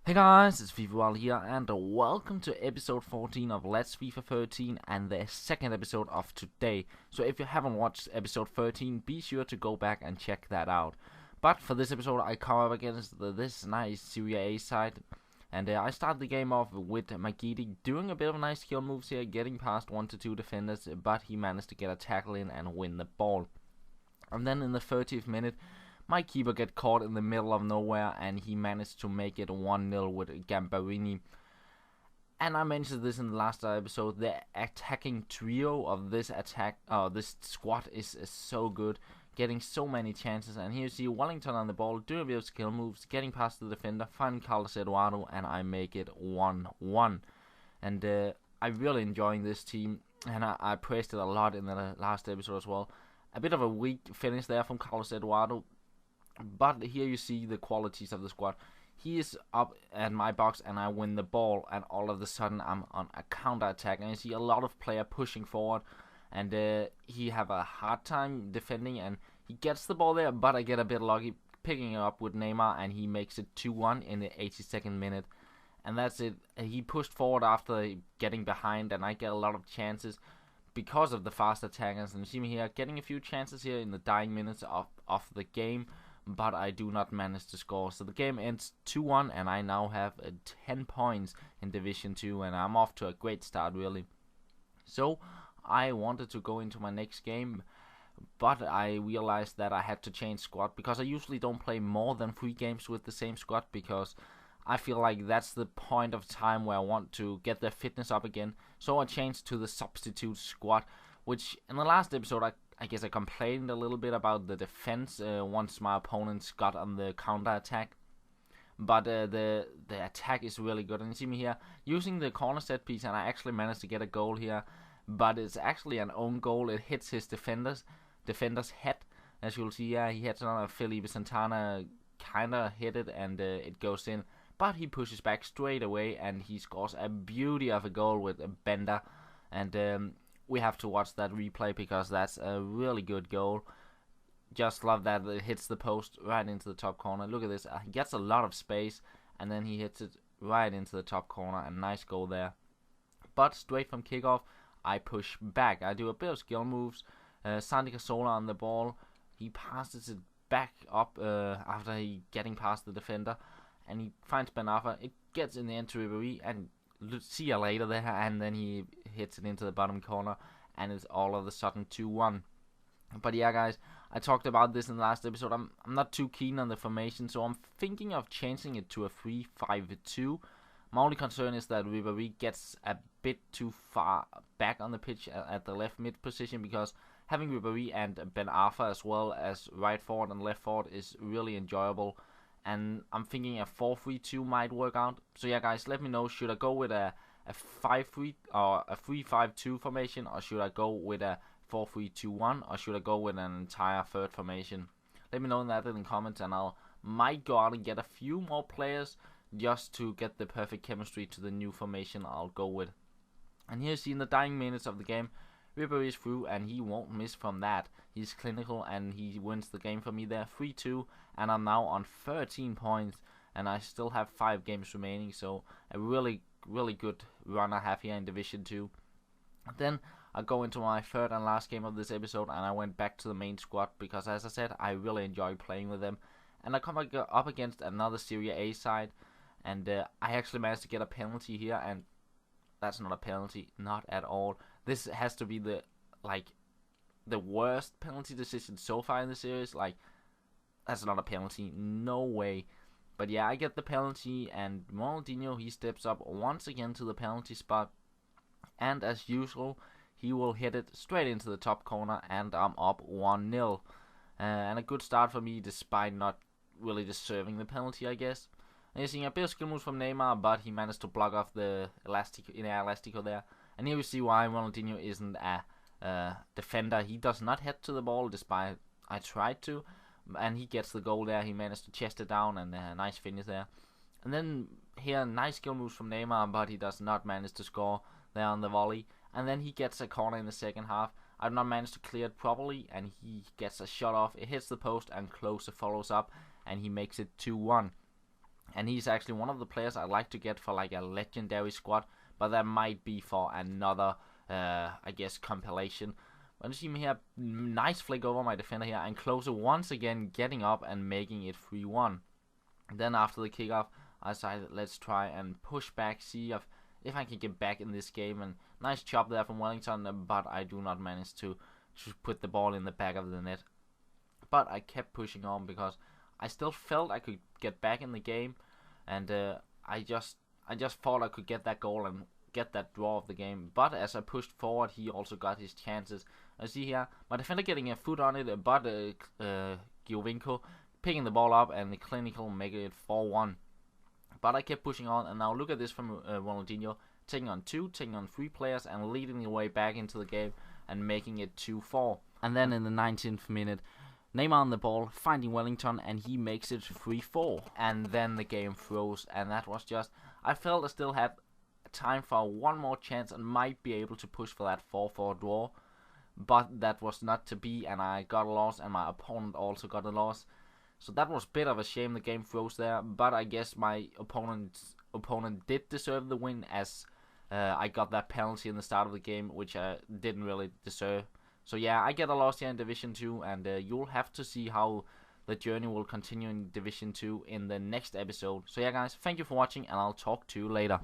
Hey guys, it's FIFA here, and welcome to episode 14 of Let's FIFA 13 and the second episode of today. So if you haven't watched episode 13, be sure to go back and check that out. But for this episode, I come up against this nice Serie A side, and I start the game off with Magidi doing a bit of nice skill moves here, getting past 1 to 2 defenders, but he managed to get a tackle in and win the ball. And then in the 30th minute, my keeper get caught in the middle of nowhere, and he managed to make it 1-0 with Gambarini. And I mentioned this in the last episode, the attacking trio of this squad is so good, getting so many chances. And here you see Wellington on the ball, doing a bit of skill moves, getting past the defender, finding Carlos Eduardo, and I make it 1-1. And I'm really enjoying this team, and I praised it a lot in the last episode as well. A bit of a weak finish there from Carlos Eduardo, but here you see the qualities of the squad. He is up at my box and I win the ball, and all of a sudden I'm on a counter attack, and you see a lot of player pushing forward, and he have a hard time defending, and he gets the ball there, but I get a bit lucky picking it up with Neymar, and he makes it 2-1 in the 82nd minute. And that's it. He pushed forward after getting behind, and I get a lot of chances because of the fast attackers. And you see me here getting a few chances here in the dying minutes of the game, but I do not manage to score. So the game ends 2-1, and I now have 10 points in Division 2, and I'm off to a great start, really. So I wanted to go into my next game, but I realized that I had to change squad, because I usually don't play more than 3 games with the same squad, because I feel like that's the point of time where I want to get their fitness up again. So I changed to the substitute squad, which in the last episode I guess I complained a little bit about the defense once my opponents got on the counter attack. But the attack is really good, and you see me here using the corner set piece, and I actually managed to get a goal here. But it's actually an own goal. It hits his defender's head, as you'll see. He hits on a Felipe Santana, kinda hit it, and it goes in. But he pushes back straight away, and he scores a beauty of a goal with a bender. And we have to watch that replay, because that's a really good goal. Just love that it hits the post right into the top corner. Look at this. He gets a lot of space, and then he hits it right into the top corner. A nice goal there. But straight from kickoff, I push back. I do a bit of skill moves. Santi Cazorla on the ball. He passes it back up after he getting past the defender, and he finds Ben Arfa. It gets in the end to Ribery, and see you later there, and then he hits it into the bottom corner, and it's all of a sudden 2-1. But yeah, guys, I talked about this in the last episode. I'm not too keen on the formation, so I'm thinking of changing it to a 3-5-2. My only concern is that Ribery gets a bit too far back on the pitch at the left mid position, because having Ribery and Ben Arfa as well as right forward and left forward is really enjoyable. And I'm thinking a 4-3-2 might work out. So yeah, guys, let me know, should I go with a 5-3 or a 3-5-2 formation, or should I go with a 4-3-2-1, or should I go with an entire third formation? Let me know that in the comments, and I'll might go out and get a few more players just to get the perfect chemistry to the new formation I'll go with. And here you see in the dying minutes of the game, Ribery is through, and he won't miss from that. He's clinical, and he wins the game for me there, 3-2, and I'm now on 13 points, and I still have 5 games remaining, so a really good run I have here in Division 2. Then I go into my third and last game of this episode, and I went back to the main squad, because as I said, I really enjoy playing with them. And I come up against another Serie A side, and I actually managed to get a penalty here, and that's not a penalty, not at all. This has to be the worst penalty decision so far in the series. Like, that's not a penalty, no way. But yeah, I get the penalty, and Ronaldinho, he steps up once again to the penalty spot, and as usual, he will hit it straight into the top corner, and I'm up 1-0. And a good start for me, despite not really deserving the penalty, I guess. And you're seeing a bit of skill moves from Neymar, but he managed to block off the Elastico there. And here we see why Ronaldinho isn't a defender. He does not head to the ball, despite I tried to. And he gets the goal there. He managed to chest it down, and a nice finish there. And then here, nice skill moves from Neymar, but he does not manage to score there on the volley. And then he gets a corner in the second half. I do not manage to clear it properly, and he gets a shot off. It hits the post, and Klose follows up, and he makes it 2-1. and he's actually one of the players I'd like to get for like a legendary squad, but that might be for another, I guess, compilation. But you see me here, nice flick over my defender here, and Closer once again getting up and making it 3-1. Then after the kickoff, I decided let's try and push back, see if I can get back in this game. And nice chop there from Wellington, but I do not manage to put the ball in the back of the net. But I kept pushing on because I still felt I could get back in the game, and I just thought I could get that goal and get that draw of the game. But as I pushed forward, he also got his chances. I see here my defender getting a foot on it, but Giovinco picking the ball up and the clinical making it 4-1. But I kept pushing on, and now look at this from Ronaldinho, taking on 2, taking on 3 players, and leading the way back into the game and making it 2-4. And then in the 19th minute, Neymar on the ball, finding Wellington, and he makes it 3-4. And then the game froze, and that was just, I felt I still had time for one more chance and might be able to push for that 4-4 draw. But that was not to be, and I got a loss, and my opponent also got a loss. So that was a bit of a shame the game froze there, but I guess my opponent did deserve the win, as I got that penalty in the start of the game, which I didn't really deserve. So yeah, I get a loss here in Division 2, and you'll have to see how the journey will continue in Division 2 in the next episode. So yeah guys, thank you for watching, and I'll talk to you later.